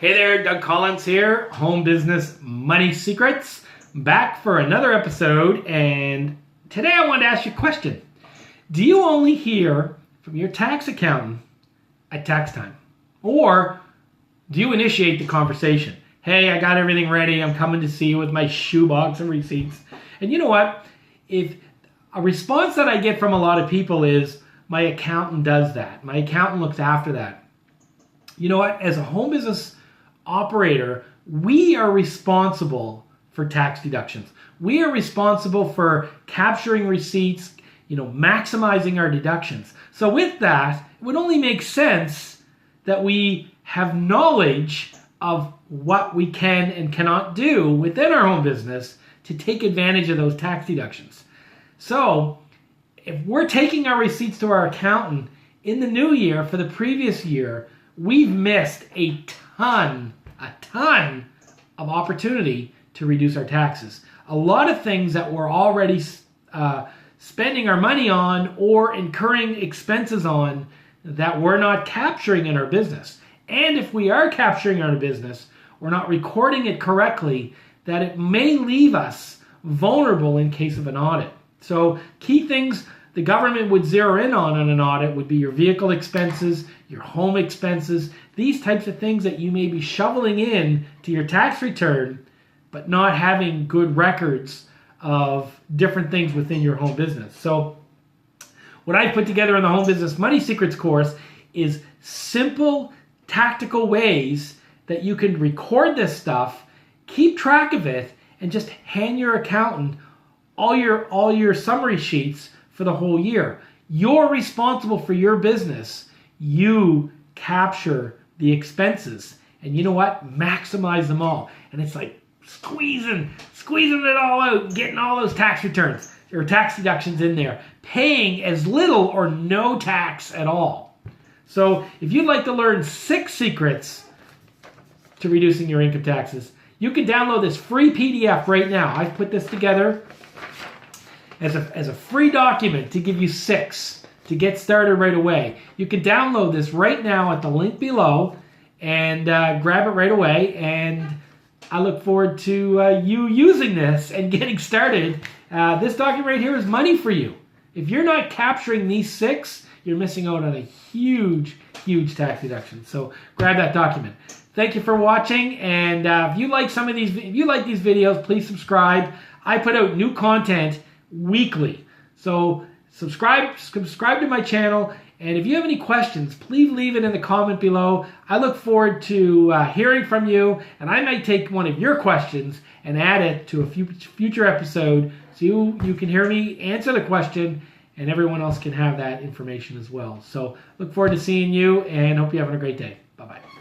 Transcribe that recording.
Hey there, Doug Collins here, Home Business Money Secrets, back for another episode, and today I want to ask you a question. Do you only hear from your tax accountant at tax time? Or do you initiate the conversation? Hey, I got everything ready, I'm coming to see you with my shoebox of receipts. And you know what? If a response that I get from a lot of people is, my accountant does that. My accountant looks after that. You know what? As a home business operator, we are responsible for tax deductions. We are responsible for capturing receipts, maximizing our deductions. So with that, it would only make sense that we have knowledge of what we can and cannot do within our home business to take advantage of those tax deductions. So if we're taking our receipts to our accountant in the new year for the previous year, we've missed a ton of opportunity to reduce our taxes. A lot of things that we're already spending our money on or incurring expenses on that we're not capturing in our business. And if we are capturing our business, we're not recording it correctly, that it may leave us vulnerable in case of an audit. So key things the government would zero in on an audit would be your vehicle expenses, your home expenses, these types of things that you may be shoveling in to your tax return, but not having good records of different things within your home business. So what I put together in the Home Business Money Secrets course is simple, tactical ways that you can record this stuff, keep track of it, and just hand your accountant all your summary sheets for the whole year. You're responsible for your business. You capture the expenses. And you know what? Maximize them all. And it's like squeezing it all out, getting all those tax returns or tax deductions in there, paying as little or no tax at all. So if you'd like to learn 6 secrets to reducing your income taxes, you can download this free PDF right now. I've put this together as a free document to give you 6 to get started right away. You can download this right now at the link below and grab it right away. And I look forward to you using this and getting started. This document right here is money for you. If you're not capturing these 6, you're missing out on a huge tax deduction. So grab that document. Thank you for watching. And if you like these videos, please subscribe. I put out new content weekly. So subscribe to my channel, and if you have any questions, please leave it in the comment below. I look forward to hearing from you, and I might take one of your questions and add it to a future episode so you can hear me answer the question and everyone else can have that information as well. So look forward to seeing you and hope you're having a great day. Bye-bye.